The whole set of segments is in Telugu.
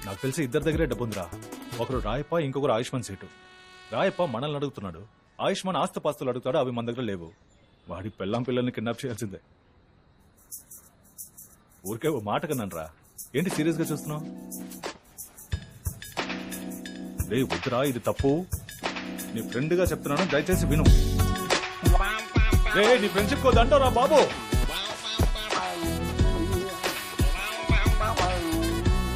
నాకు తెలిసి ఇద్దరి దగ్గరే డబ్బుందిరా. ఒకరు రాయప్ప, ఇంకొకరు ఆయుష్మాన్ సేటు. రాయప్ప మనల్ని అడుగుతున్నాడు, ఆయుష్మాన్ ఆస్తిపాస్తులు అడుగుతాడు, అవి మన దగ్గర లేవు. వాడి పెళ్ళాం పిల్లల్ని కిడ్నాప్ చేయాల్సిందే. ఊరికే ఓ మాట కన్నాను రా. ఏంటి సీరియస్ గా చూస్తున్నావు? రే వద్దురా, ఇది తప్పు. నీ ఫ్రెండ్ గా చెప్తున్నాను, దయచేసి విను. రే నీ ఫ్రెండ్షిప్ కో దండరా బాబు.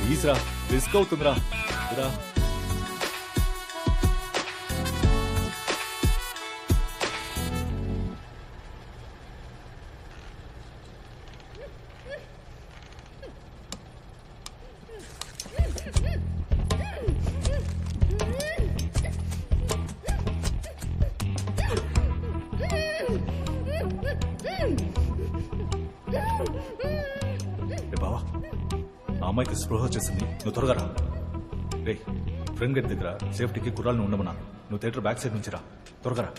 ప్లీజ్ రా, రిస్క్ అవుతుందిరా. రా బావా, ఆ అమ్మాయికి స్పృహ వచ్చేసింది, నువ్వు త్వరగా రా. రే ఫ్రెండ్ గేట్ దగ్గర సేఫ్టీకి కుర్రాలను ఉండమన్నాను. నువ్వు థియేటర్ బ్యాక్ సైడ్ నుంచి రా, త్వరగా రా.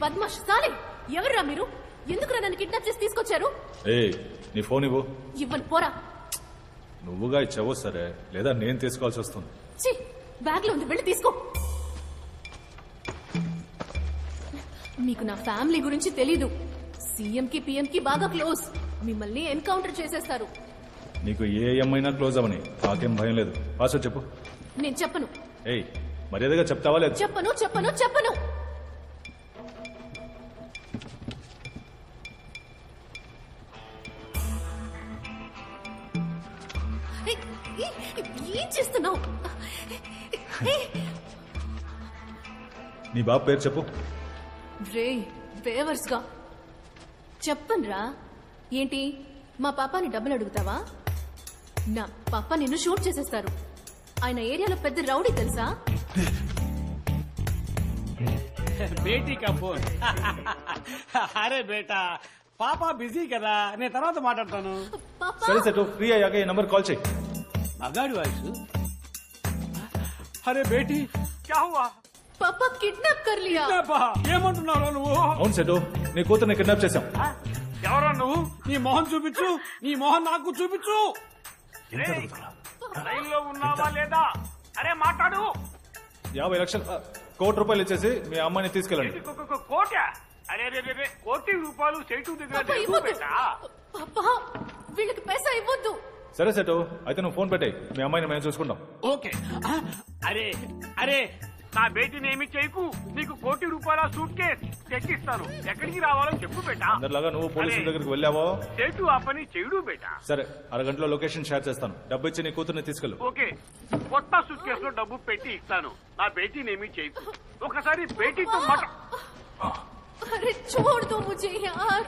బద్మాష్ సాలే, ఎవర్రా మీరు? ఎందుకురా నన్ను కిడ్నాప్ చేసి తీసుకొచ్చారు? నీ ఫోన్ ఇవ్వు. ఇవ్వను, పోరా. నువ్వుగా ఇచ్చావో సరే, లేదా నేను తీసుకోవాల్సి వస్తుంది. బ్యాగ్ లో ఉంది, వెళ్ళి తీసుకో. మీకు నా ఫ్యామిలీ గురించి తెలీదు. సీఎం కి పిఎం కి బాగా క్లోజ్. మిమ్మల్ని ఎన్కౌంటర్ చేసేస్తారు. నీకు ఏ ఏమైనా క్లోజ్ అవని, నాకేం భయం లేదు. పాస్వర్డ్ చెప్పు. నేను చెప్పను. మర్యాదగా చెప్తావా లేదు? చెప్పను చెప్పను చెప్పను. ఏం చేస్తున్నావు? నీ బాబు పేరు చెప్పు. రే బేవర్స్ గా చెప్పనురా. ఏంటి మా పాపాని డబ్బులు అడుగుతావా? నా పాప నిన్ను షూట్ చేసేస్తారు. ఆయన ఏరియాలో పెద్ద రౌడీ తెలుసా? బేటీ కా ఫోన్. అరే బేటా, పాపా బిజీ కదా, నేను తర్వాత మాట్లాడతాను. సరే సెటు, ఫ్రీ అయ్యాక ఈ నంబర్ కాల్ చేయి. మగాడి వాయిస్. అరే బేటీ క్యా హువా? పాపా కిడ్నాప్ కర్ లియా. ఏమంటున్నావు నువ్వు? అవును సెటు, నీ కూతుర్ని కిడ్నాప్ చేశాం. ఎవరా నువ్వు? నీ మొహం చూపించు, నీ మొహం నాకు చూపించు. లైన్ లో ఉన్నావా లేదా? అరే మాట్లాడు. 50 లక్షలు, ₹1,00,00,000 ఇచ్చేసి మీ అమ్మాయిని తీసుకెళ్ళండి. కోట? అరే ₹1,00,00,000 సేటు దగ్గర. పాపా వీళ్ళకి పైసా ఇవ్వద్దు. సరే సెటు, అయితే నువ్వు ఫోన్ పెట్టాయి, మీ అమ్మాయిని మేము చూసుకుంటాం. ఓకే. అరే అరే, నా బేటీని ఏమి చేయకు. నీకు ₹1,00,00,000 సూట్ కేస్ తెచ్చిస్తాను. ఎక్కడికి రావాలో చెప్పు బేటా. అందరిలాగా నువ్వు పోలీసుల దగ్గరికి వెళ్ళావో? సేటు ఆ పని చెయ్యడు బేటా. సరే, అరగంటలో లొకేషన్ షేర్ చేస్తాను. డబ్బు ఇచ్చి నీ కూతుర్ని తీసుకెళ్ళు. ఓకే, కొత్త సూట్ కేసు లో డబ్బు పెట్టి ఇస్తాను. నా బేటీని ఏమి చేయకు. ఒకసారి బేటీతో మాట. अरे छोड़ दो मुझे यार,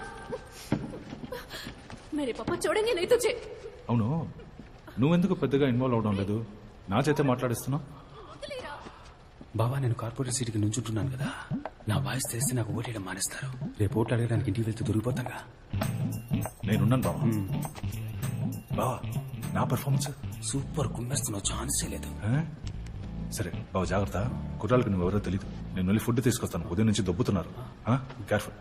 मेरे पापा छोड़ेंगे नहीं तुझे. అవును, నువ్వెందుకు పెద్దగా ఇన్వాల్వ్ అవడం లేదు? నా చేతే మాట్లాడిస్తున్నావు. బాబా, నేను కార్పొరేట్ సీట్కి నుంచుంటున్నాను కదా, నా వాయిస్ తెలిస్తే నాకు ఓటేయడం మానేస్తారు. రేపు ఓట్లు అడగడానికి ఇంటికి వెళ్తే దొరికిపోతాగా. నేనున్నాను బాబా. బావా, నా పర్ఫార్మెన్స్ సూపర్, కుమ్మేస్తున్నావు, ఛాన్సే లేదు. సరే బాబా, జాగ్రత్త. కుర్రాళ్ళకి నువ్వెవరో తెలీదు. నేను వెళ్ళి ఫుడ్ తీసుకొస్తాను. ఉదయం నుంచి దొబ్బుతున్నారు. కేర్ఫుల్.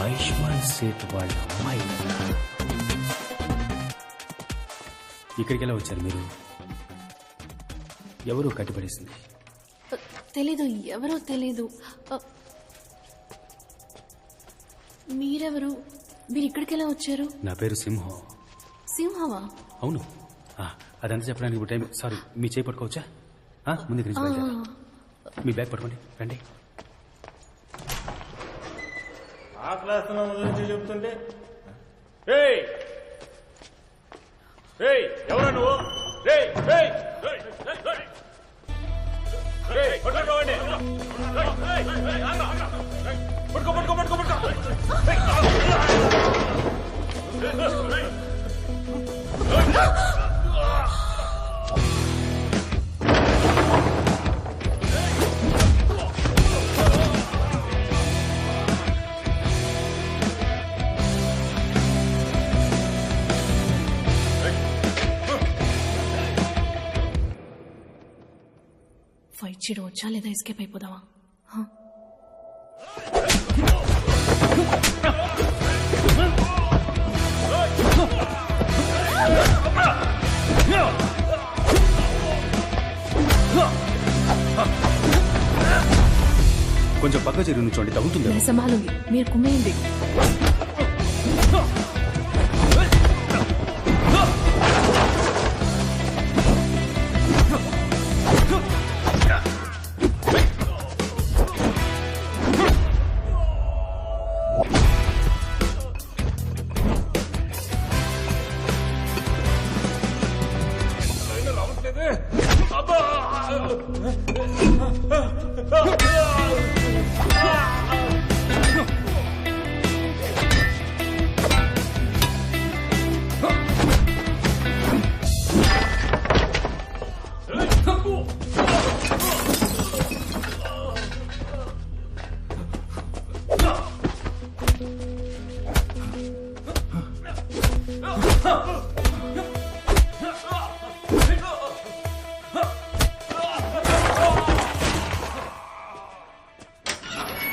ఆయుష్మాన్ సేట్ వాళ్ళ అమ్మాయి కదా. ఇక్కడికి ఎలా వచ్చారు మీరు? ఎవరు కట్టిపడేసింది? తెలీదు, ఎవరో తెలీదు. మీరెవరు? మీరు ఇక్కడికి ఎలా వచ్చారు? నా పేరు సింహం. సింహమా? అవును. అదంతా చెప్పడానికి ఇప్పుడు టైం. సారీ, మీ చేయి పట్టుకోవచ్చా? ముందు ఇక్కడి నుంచి బయలుదేరు. మీ బ్యాగ్ పట్టుకోండి, రండి. ఆ క్లాస్ గురించి చెప్తుంటే ఎవరా నువ్వు? పట్టుకో పట్టుకో పట్టుకో పట్టుకో. ఫైట్ చేయడం వచ్చా లేదా ఎస్కేప్ అయిపోదావా? కొంచెం పక్క చెరువు నుంచోండి, తగ్గుతుంది. సంభాలుంది, మీరు కుమ్మేయండి.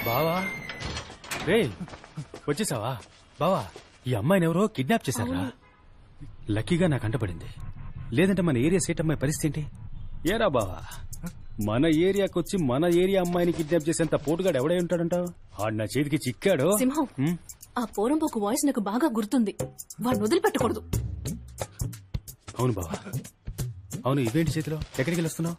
బావా, రే వచ్చేసావా? బావా, ఈ అమ్మాయిని ఎవరో కిడ్నాప్ చేశారా? లక్కీగా నాకు అంటపడింది, లేదంటే మన ఏరియా సేట్ అమ్మాయి పరిస్థితి ఏంటి? ఏరా బావా, మన ఏరియాకి వచ్చి మన ఏరియా అమ్మాయిని కిడ్నాప్ చేసేంత పోటుగాడు ఎవడై ఉంటాడంటావు? ఆడు నా చేతికి చిక్కాడు. సింహం, ఆ పోరంబోకు వాయిస్ నాకు బాగా గుర్తుంది. వాడిని వదిలిపెట్టకూడదు. అవును బావా, అవును. ఇవేంటి చేతిలో? ఎక్కడికి వెళ్ళొస్తున్నావు?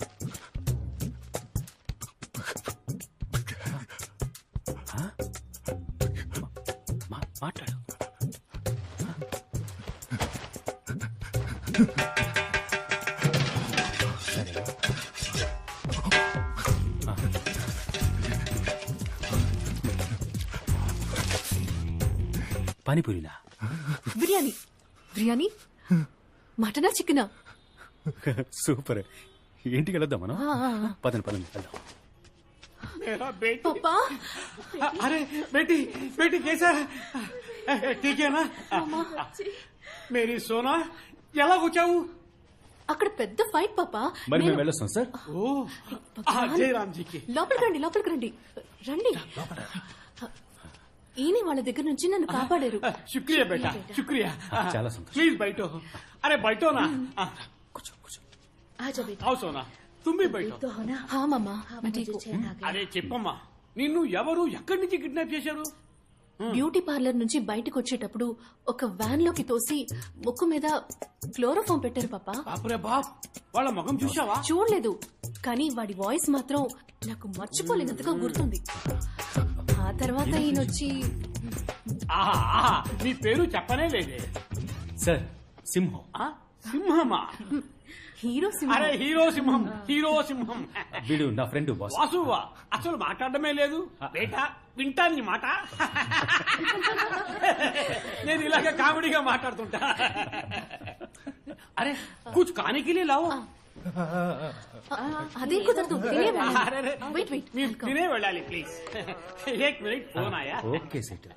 మాట్లాడు. పానీపూరినా? బిర్యానీ. బిర్యానీ? మటనా చికెనా? సూపర్. ఇంటికి వెళ్దాం మనం. పదండి పదండి వెళ్దాం. पापा, अरे बेटी बेटी कैसा है? ठीक है ना? मेरी सोना ఎలా వచ్చావు? అక్కడ పెద్ద ఫైట్ పాపా. మరి మేము వెళ్ళొస్తాం సార్. జయరామ్జీకి లోపలికి రండి, లోపలికి రండి, రండి. ఈయన వాళ్ళ దగ్గర నుంచి నన్ను కాపాడారు. శుక్రియా బేటా, శుక్రియా. చాలా సంతోషం. ప్లీజ్ బయటో. అరే బయటో నా. కూర్చో కూర్చో. आओ सोना, तुम भी बैठो. हाँ मामा, मैं ठीक हूँ. అరే చెప్పమ్మా, నిన్ను ఎవరు ఎక్కడి నుంచి కిడ్నాప్ చేశారు? బ్యూటీ పార్లర్ నుంచి బయటకు వచ్చేటప్పుడు ఒక వ్యాన్ లోకి తోసి ముక్కు మీద క్లోరోఫామ్ పెట్టారు పాపా. బాపురే బాప్, వాళ్ళ ముఖం చూసావా? చూడలేదు, కానీ వాడి వాయిస్ మాత్రం నాకు మర్చిపోలేనంతగా గుర్తుంది. ఆ తర్వాత ఈయనొచ్చి నీ పేరు చెప్పనే లేదే. సార్, సింహం. సింహమా? హీరో సింహం. అరే హీరో సింహం, హీరో సింహం. వీడు నా ఫ్రెండ్ బాస్. వాసువా, అసలు మాట్లాడమే లేదు బేటా. వింటాను నీ మాట. నేను ఇలాగే కామెడీగా మాట్లాడుతుంటా. అరే కుచ్ కానీకి లావు. అదే కుదరదు, వెయిట్ వెయిట్, తినే వెళ్ళాలి ప్లీజ్. ఏక్ మినిట్ ఫోన్ ఆయా. Okay set.